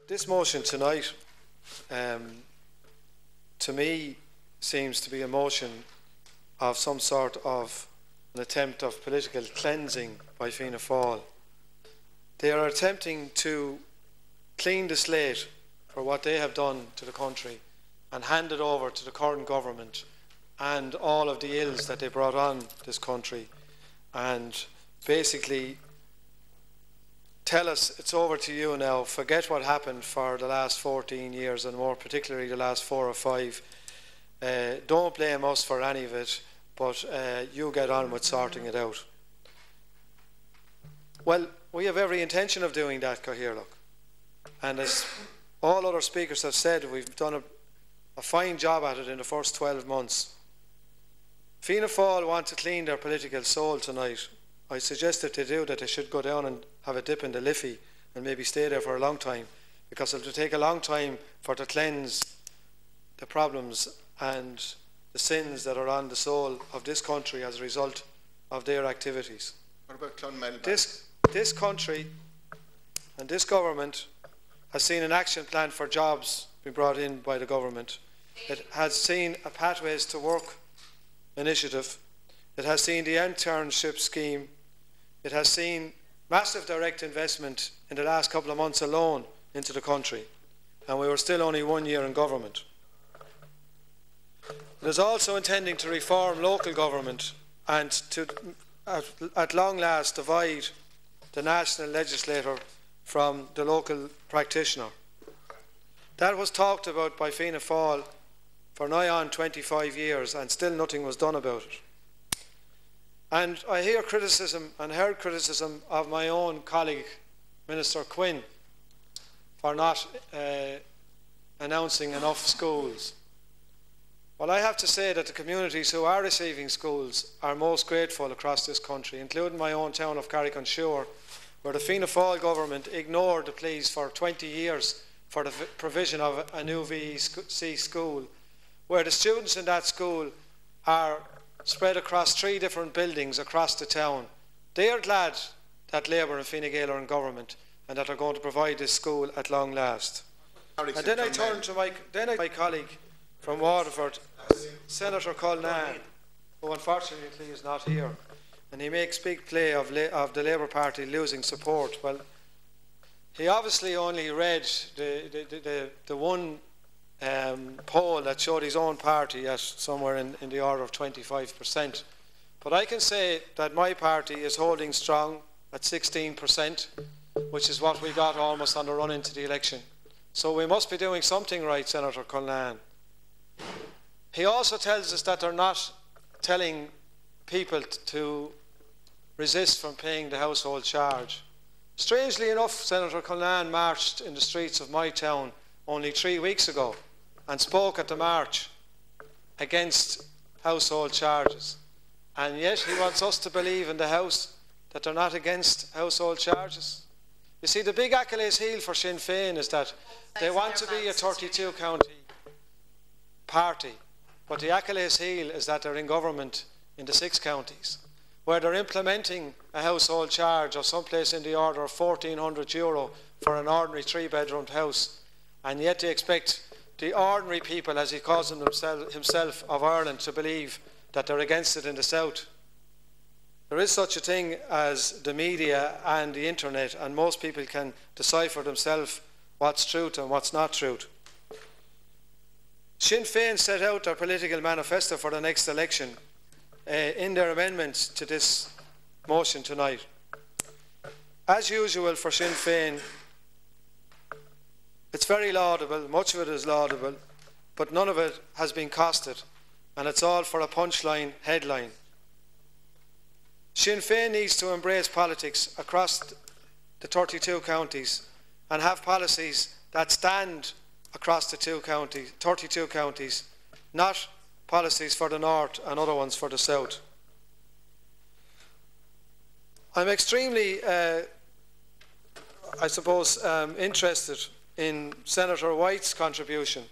this motion tonight, to me, seems to be a motion of some sort of an attempt of political cleansing by Fianna Fáil. They are attempting to clean the slate for what they have done to the country and hand it over to the current government and all of the ills that they brought on this country, and basically tell us it's over to you now, forget what happened for the last 14 years and more particularly the last 4 or 5. Don't blame us for any of it, but you get on with sorting it out. Well, we have every intention of doing that, Cathaoirleach. And as all other speakers have said, we've done a fine job at it in the first 12 months. Fianna Fáil want to clean their political soul tonight. I suggest if they do that they should go down and have a dip in the Liffey and maybe stay there for a long time, because it will take a long time for to cleanse the problems and the sins that are on the soul of this country as a result of their activities. What about Clonmel? This country and this government has seen an action plan for jobs be brought in by the government. It has seen a Pathways to Work initiative. It has seen the internship scheme. It has seen massive direct investment in the last couple of months alone into the country, and we were still only 1 year in government. It is also intending to reform local government and to, at long last, divide the national legislator from the local practitioner. That was talked about by Fianna Fáil for nigh on 25 years, and still nothing was done about it. And I hear criticism and heard criticism of my own colleague, Minister Quinn, for not announcing enough schools. Well, I have to say that the communities who are receiving schools are most grateful across this country, including my own town of Carrick-on-Suir, where the Fianna Fáil government ignored the pleas for 20 years for the provision of a new VEC school, where the students in that school are spread across 3 different buildings across the town. They are glad that Labour and Fine Gael are in government and that they're going to provide this school at long last. And then I turn to my colleague from Waterford, Senator Cullinane, who unfortunately is not here, and he makes big play of the Labour Party losing support. Well, he obviously only read the one poll that showed his own party at somewhere in the order of 25%. But I can say that my party is holding strong at 16%, which is what we got almost on the run into the election. So we must be doing something right, Senator Cullinane. He also tells us that they're not telling people to resist from paying the household charge. Strangely enough, Senator Cullinane marched in the streets of my town only 3 weeks ago and spoke at the march against household charges. And yet he wants us to believe in the House that they're not against household charges. You see, the big Achilles heel for Sinn Féin is that they want to be a 32-county party, but the Achilles heel is that they're in government in the 6 counties, where they're implementing a household charge of someplace in the order of €1,400 for an ordinary 3-bedroomed house, and yet they expect the ordinary people, as he calls them himself, of Ireland to believe that they're against it in the south. There is such a thing as the media and the internet, and most people can decipher themselves what's truth and what's not truth. Sinn Féin set out their political manifesto for the next election in their amendments to this motion tonight. As usual for Sinn Féin, it's very laudable, much of it is laudable, but none of it has been costed, and it's all for a punchline headline. Sinn Féin needs to embrace politics across the 32 counties and have policies that stand across the 32 counties, not policies for the north and other ones for the south. I'm extremely, interested in Senator White's contribution,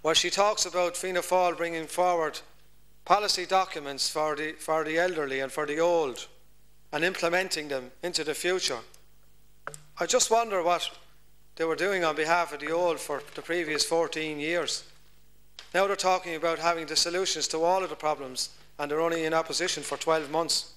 where she talks about Fianna Fáil bringing forward policy documents for the elderly and for the old and implementing them into the future. I just wonder what they were doing on behalf of the old for the previous 14 years. Now they're talking about having the solutions to all of the problems, and they're only in opposition for 12 months.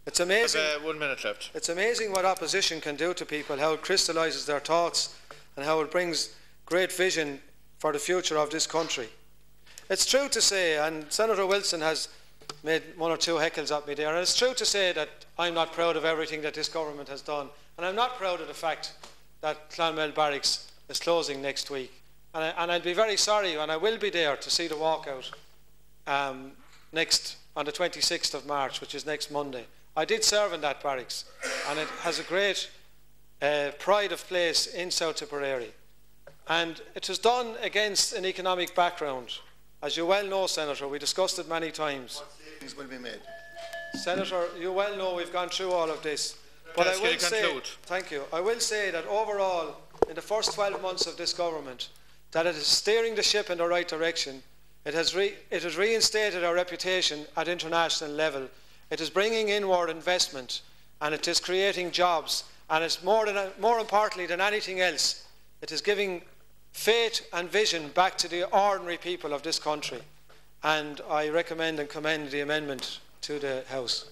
It's amazing. 1 minute left. It's amazing what opposition can do to people, how it crystallises their thoughts and how it brings great vision for the future of this country. It's true to say, and Senator Wilson has made one or two heckles at me there, and it's true to say that I'm not proud of everything that this government has done, and I'm not proud of the fact that Clonmel Barracks is closing next week. And I'd be very sorry, and I will be there to see the walkout on the 26th of March, which is next Monday. I did serve in that barracks, and it has a great pride of place in South Tipperary. And it was done against an economic background. As you well know, Senator, we discussed it many times. What savings will be made? Senator, you well know we've gone through all of this. But I will say, thank you. I will say that overall, in the first 12 months of this government, that it is steering the ship in the right direction. It has reinstated our reputation at international level. It is bringing inward investment, and it is creating jobs. And it's more importantly than anything else, it is giving faith and vision back to the ordinary people of this country. And I recommend and commend the amendment to the House.